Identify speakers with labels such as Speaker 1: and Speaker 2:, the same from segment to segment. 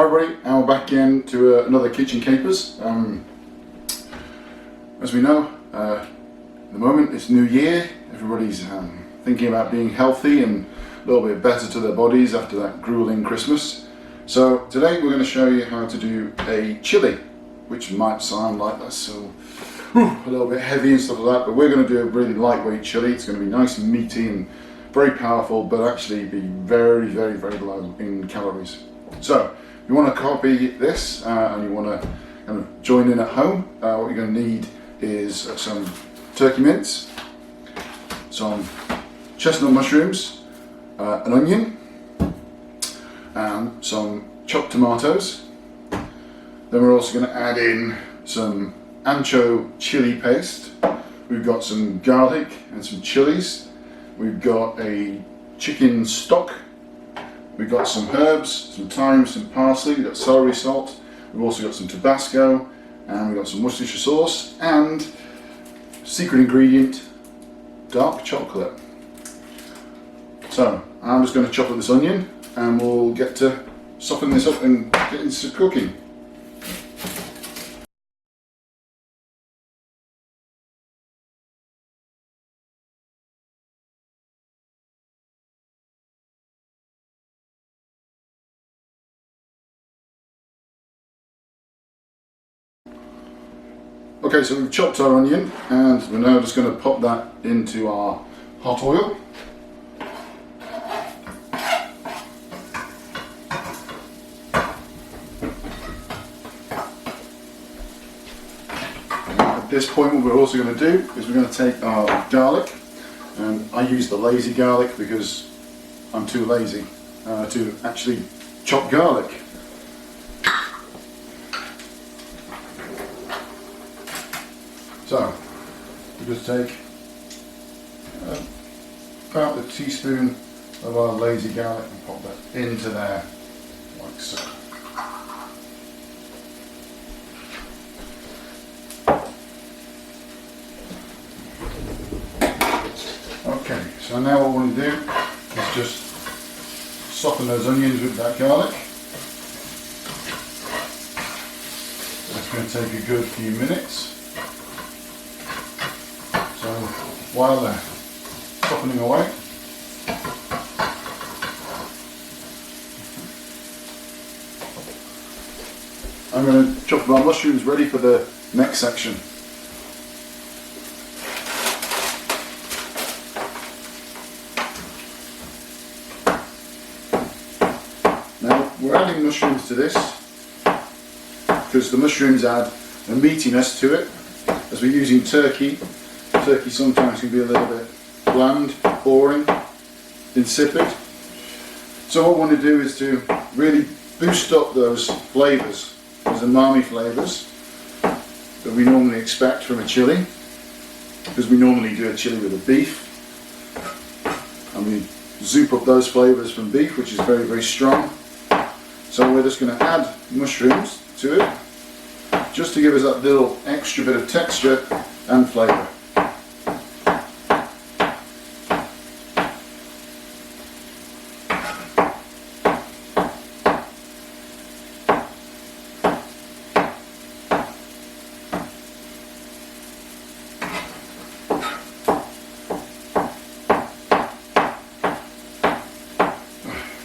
Speaker 1: Hi everybody, and we're back into another Kitchen Capers. As we know, at the moment it's New Year. Everybody's thinking about being healthy and a little bit better to their bodies after that grueling Christmas. So today we're going to show you how to do a chili, which might sound like that's so a little bit heavy and stuff like that, but we're going to do a really lightweight chili. It's going to be nice and meaty and very powerful, but actually be very low in calories. So if you want to copy this and you want to kind of join in at home, what you're going to need is some turkey mince, some chestnut mushrooms, an onion, and some chopped tomatoes. Then we're also going to add in some ancho chili paste. We've got some garlic and some chilies. We've got a chicken stock. We've got some herbs, some thyme, some parsley. We've got celery salt. We've also got some Tabasco, and we've got some Worcestershire sauce and secret ingredient, dark chocolate. So I'm just going to chop up this onion, and we'll get to soften this up and get into cooking. Okay, so we've chopped our onion and we're now just going to pop that into our hot oil. At this point, what we're also going to do is we're going to take our garlic, and I use the lazy garlic because I'm too lazy to actually chop garlic. So, we'll just take about a teaspoon of our lazy garlic and pop that into there, like so. Okay, so now what we want to do is just soften those onions with that garlic. That's going to take a good few minutes. So while they're softening away, I'm going to chop our mushrooms ready for the next section. Now we're adding mushrooms to this because the mushrooms add a meatiness to it. As we're using turkey, turkey sometimes can be a little bit bland, boring, insipid. So what we want to do is to really boost up those flavours, those umami flavours that we normally expect from a chili, because we normally do a chili with a beef, and we zoop up those flavours from beef, which is very strong. So we're just going to add mushrooms to it, just to give us that little extra bit of texture and flavour.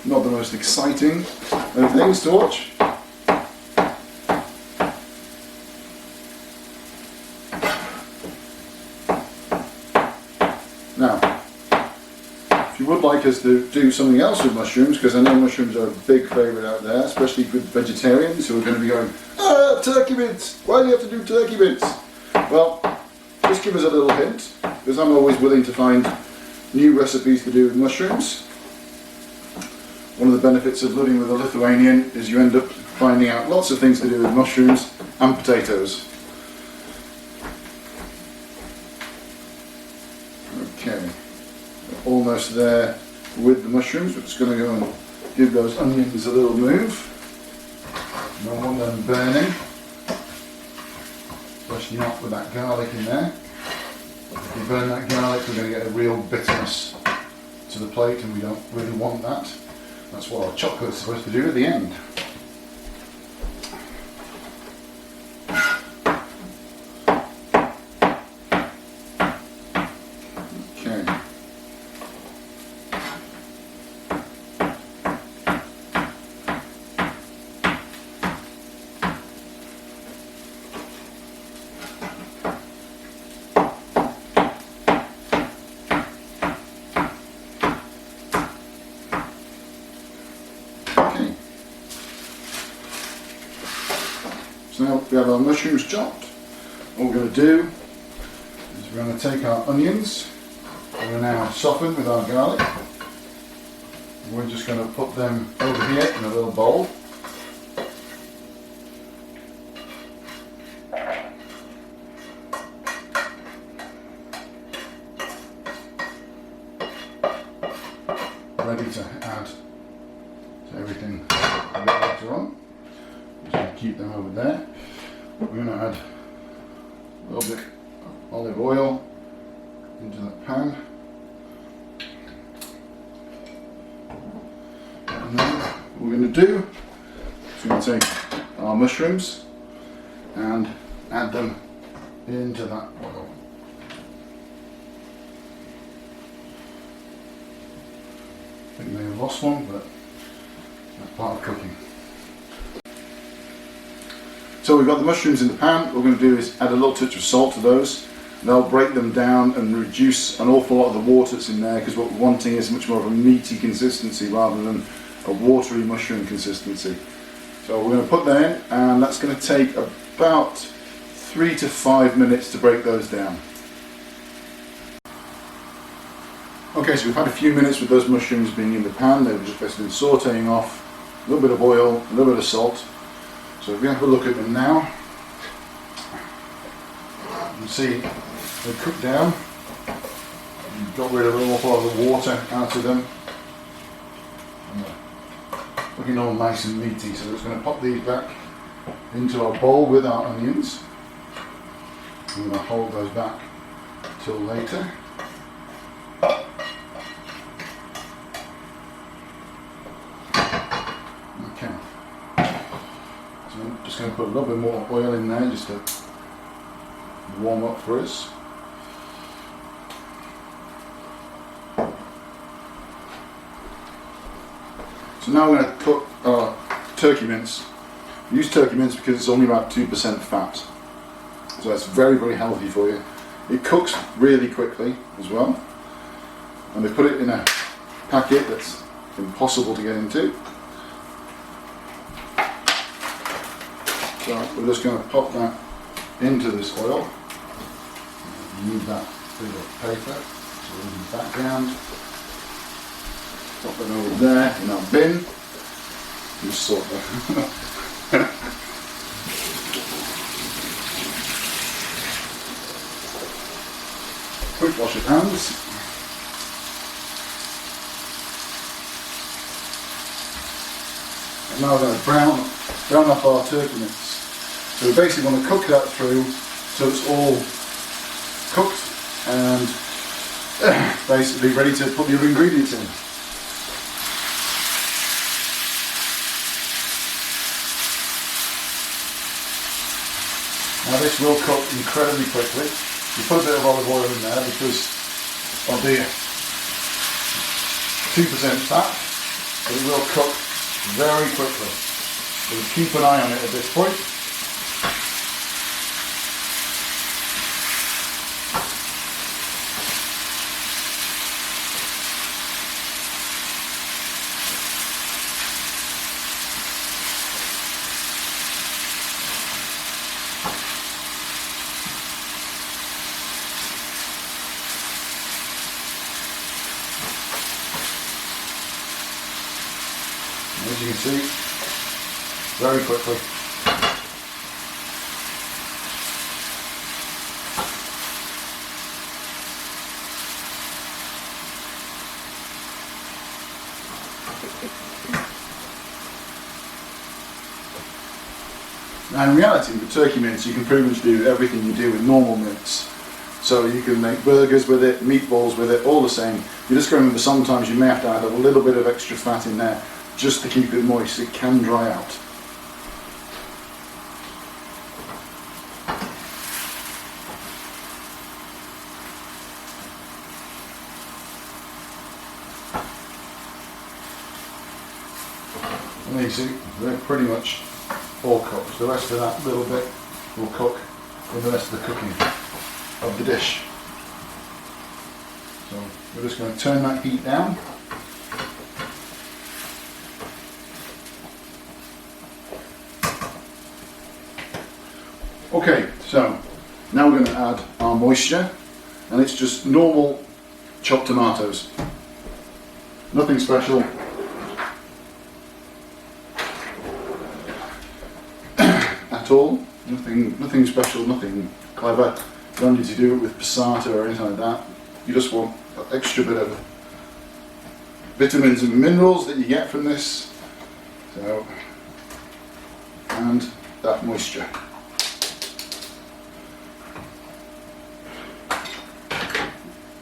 Speaker 1: Not the most exciting of things to watch. Now, if you would like us to do something else with mushrooms, because I know mushrooms are a big favourite out there, especially with vegetarians who are going to be going, "Ah, turkey mince! Why do you have to do turkey mince?" Well, just give us a little hint, because I'm always willing to find new recipes to do with mushrooms. One of the benefits of living with a Lithuanian is you end up finding out lots of things to do with mushrooms and potatoes. Okay, we're almost there with the mushrooms. We're just going to go and give those onions a little move. Don't want them burning, especially not with that garlic in there. If you burn that garlic, we're going to get a real bitterness to the plate, and we don't really want that. That's what our chocolate's supposed to do at the end. now we have our mushrooms chopped. What we're going to do is we're going to take our onions, and we're now soften with our garlic. We're just going to put them over here in a little bowl. Ready to add to everything a bit later on. Just going to keep them over there. We're going to add a little bit of olive oil into the pan. And then what we're going to do is we're going to take our mushrooms and add them into that oil. I think they have lost one, but that's part of cooking. So we've got the mushrooms in the pan. What we're going to do is add a little touch of salt to those. And that'll break them down and reduce an awful lot of the water that's in there, because what we're wanting is much more of a meaty consistency rather than a watery mushroom consistency. So we're going to put that in, and that's going to take about 3 to 5 minutes to break those down. Okay, so we've had a few minutes with those mushrooms being in the pan. They've just basically been sauteing off, a little bit of oil, a little bit of salt. So if we have a look at them now, you can see they've cooked down. You've got rid of an awful lot of the water out of them. And they're looking all nice and meaty. So we're just going to pop these back into our bowl with our onions. I'm going to hold those back till later. Okay, so I'm just going to put a little bit more oil in there just to warm up for us. So now we're going to cook our turkey mince. We use turkey mince because it's only about 2% fat, so that's very, very healthy for you. It cooks really quickly as well, and they put it in a packet that's impossible to get into. So we're just going to pop that into this oil. Move that bit of paper, so in the background. Pop it over there in our bin. Just sort that. Quick wash of hands. And now we're going to brown up our turkey mince. So we basically want to cook that through so it's all cooked and basically ready to put the other ingredients in. Now this will cook incredibly quickly. You put a bit of olive oil in there because of the 2% fat, but it will cook very quickly. So keep an eye on it at this point. As you can see, very quickly. Now in reality, with turkey mince, you can pretty much do everything you do with normal mince. So you can make burgers with it, meatballs with it, all the same. You just got to remember sometimes you may have to add a little bit of extra fat in there just to keep it moist. It can dry out. And you see, they're pretty much all cooked. The rest of that little bit will cook in the rest of the cooking of the dish. So we're just going to turn that heat down. moisture, and it's just normal chopped tomatoes. Nothing special. At all. Nothing special, nothing clever. You don't need to do it with passata or anything like that. You just want that extra bit of vitamins and minerals that you get from this. So, and that moisture.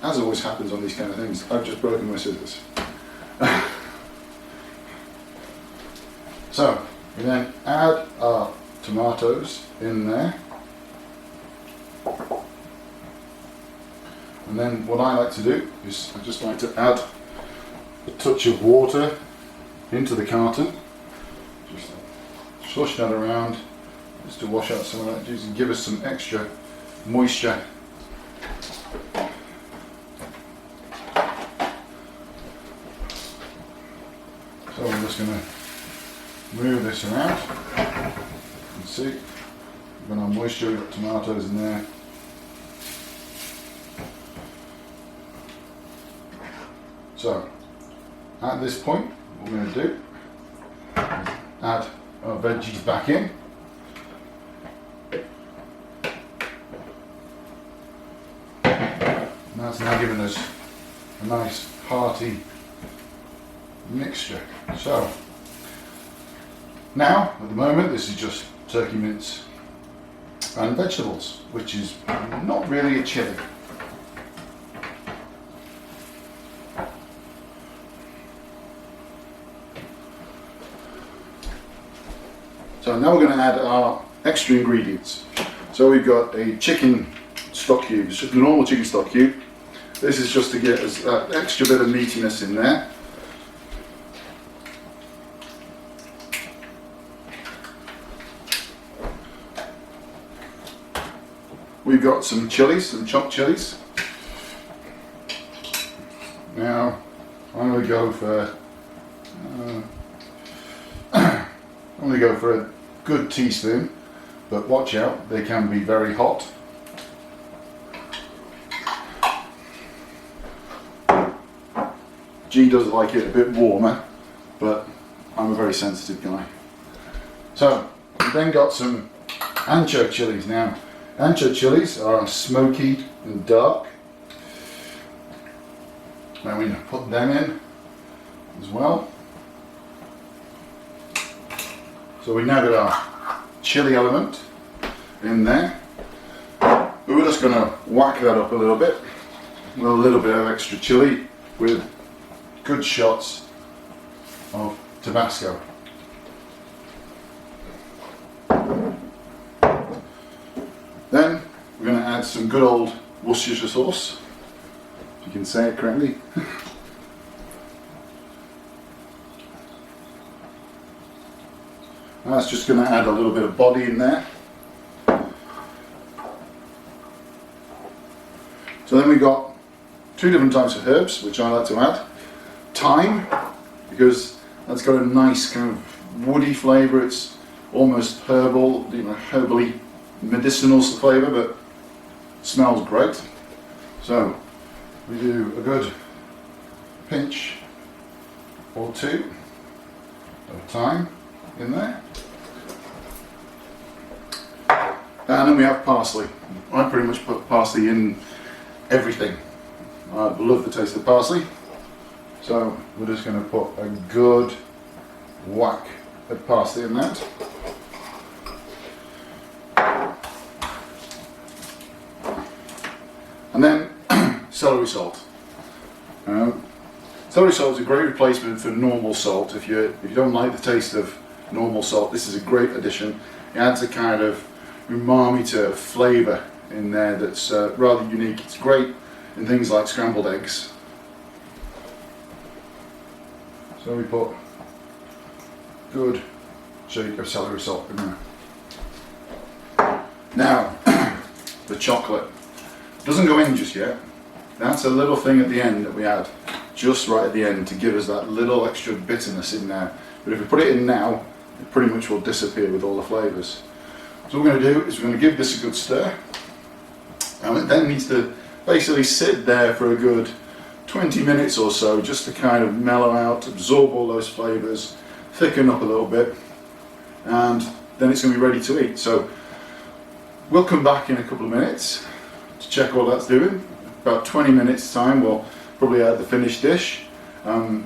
Speaker 1: As always happens on these kind of things, I've just broken my scissors. So, we then add our tomatoes in there. And then what I like to do is I just like to add a touch of water into the carton. Just slush that around just to wash out some of that juice and give us some extra moisture. So I'm just going to move this around. You can see we've got our moisture, we've got tomatoes in there. So at this point what we're going to do is add our veggies back in. And that's now giving us a nice hearty mixture. So now at the moment this is just turkey mince and vegetables, which is not really a chili. So now we're going to add our extra ingredients. So we've got a chicken stock cube. It's just a normal chicken stock cube. This is just to get us that extra bit of meatiness in there. We've got some chilies, some chopped chilies. Now I'm going to go for a good teaspoon, but watch out, they can be very hot. G does like it a bit warmer, but I'm a very sensitive guy. So we've then got some ancho chilies. Now ancho chilies are smoky and dark. Now we put them in as well. So we now got our chili element in there. But we're just going to whack that up a little bit with a little bit of extra chili with good shots of Tabasco. Then we're going to add some good old Worcestershire sauce, if you can say it correctly. And that's just going to add a little bit of body in there. So then we've got two different types of herbs which I like to add. Thyme, because that's got a nice kind of woody flavour. It's almost herbal, herbally medicinal flavour, but smells great. So we do a good pinch or two of thyme in there. And then we have parsley. I pretty much put parsley in everything. I love the taste of parsley. So we're just going to put a good whack of parsley in that. And then celery salt. Celery salt is a great replacement for normal salt. If you don't like the taste of normal salt, this is a great addition. It adds a kind of umami to flavour in there that's rather unique. It's great in things like scrambled eggs. So we put good shake of celery salt in there. Now the chocolate doesn't go in just yet. That's a little thing at the end that we add just right at the end to give us that little extra bitterness in there. But if we put it in now, it pretty much will disappear with all the flavours. So what we're going to do is we're going to give this a good stir. And it then needs to basically sit there for a good 20 minutes or so, just to kind of mellow out, absorb all those flavours, thicken up a little bit, and then it's going to be ready to eat. So we'll come back in a couple of minutes to check what that's doing. About 20 minutes time we'll probably add the finished dish.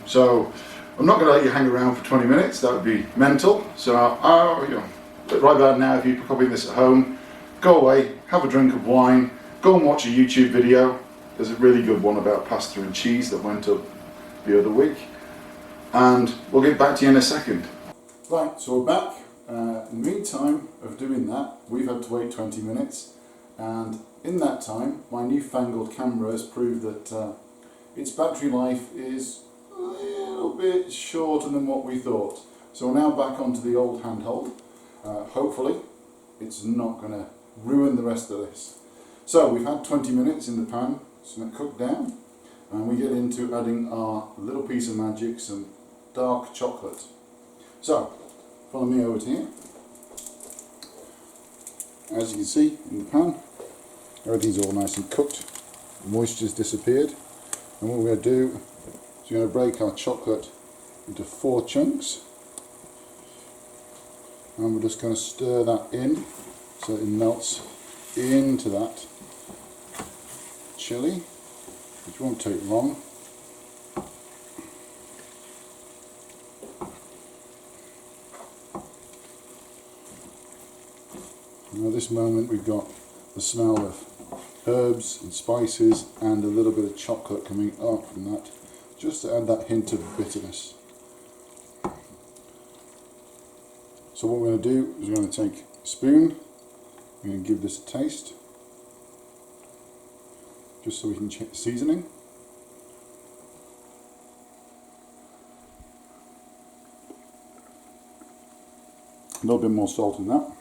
Speaker 1: So I'm not going to let you hang around for 20 minutes, that would be mental. So right about now, if you're copying this at home, go away, have a drink of wine, go and watch a YouTube video. There's a really good one about pasta and cheese that went up the other week, and we'll get back to you in a second. Right, so we're back. In the meantime of doing that, we've had to wait 20 minutes, and in that time my newfangled camera has proved that its battery life is a little bit shorter than what we thought. So we're now back onto the old handheld. Hopefully it's not going to ruin the rest of this. So we've had 20 minutes in the pan, it's going to cook down, and we get into adding our little piece of magic, some dark chocolate. So follow me over to here. As you can see in the pan, everything's all nice and cooked, the moisture's disappeared, and what we're going to do is we're going to break our chocolate into 4 chunks, and we're just going to stir that in so it melts into that chilli, which won't take long. Now at this moment we've got the smell of herbs and spices and a little bit of chocolate coming up from that, just to add that hint of bitterness. So what we're going to do is we're going to take a spoon, we're going to give this a taste, just so we can check the seasoning. A little bit more salt in that.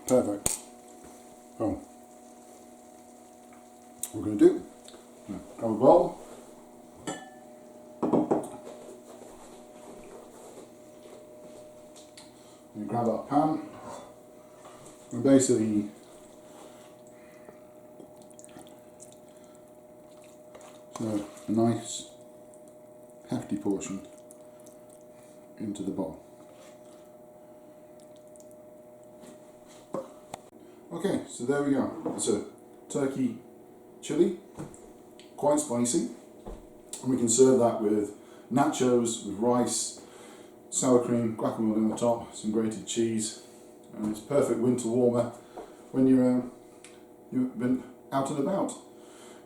Speaker 1: Perfect. So, what we're going to do, grab a bowl, and grab our pan, and basically so a nice hefty portion into the bowl. Okay, so there we go. It's a turkey chili, quite spicy, and we can serve that with nachos, with rice, sour cream, guacamole on the top, some grated cheese, and it's perfect winter warmer when you've been out and about.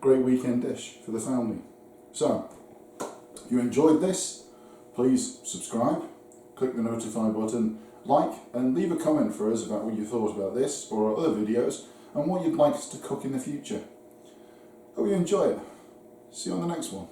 Speaker 1: Great weekend dish for the family. So, if you enjoyed this, please subscribe, click the notify button, like, and leave a comment for us about what you thought about this or our other videos and what you'd like us to cook in the future. Hope you enjoy it. See you on the next one.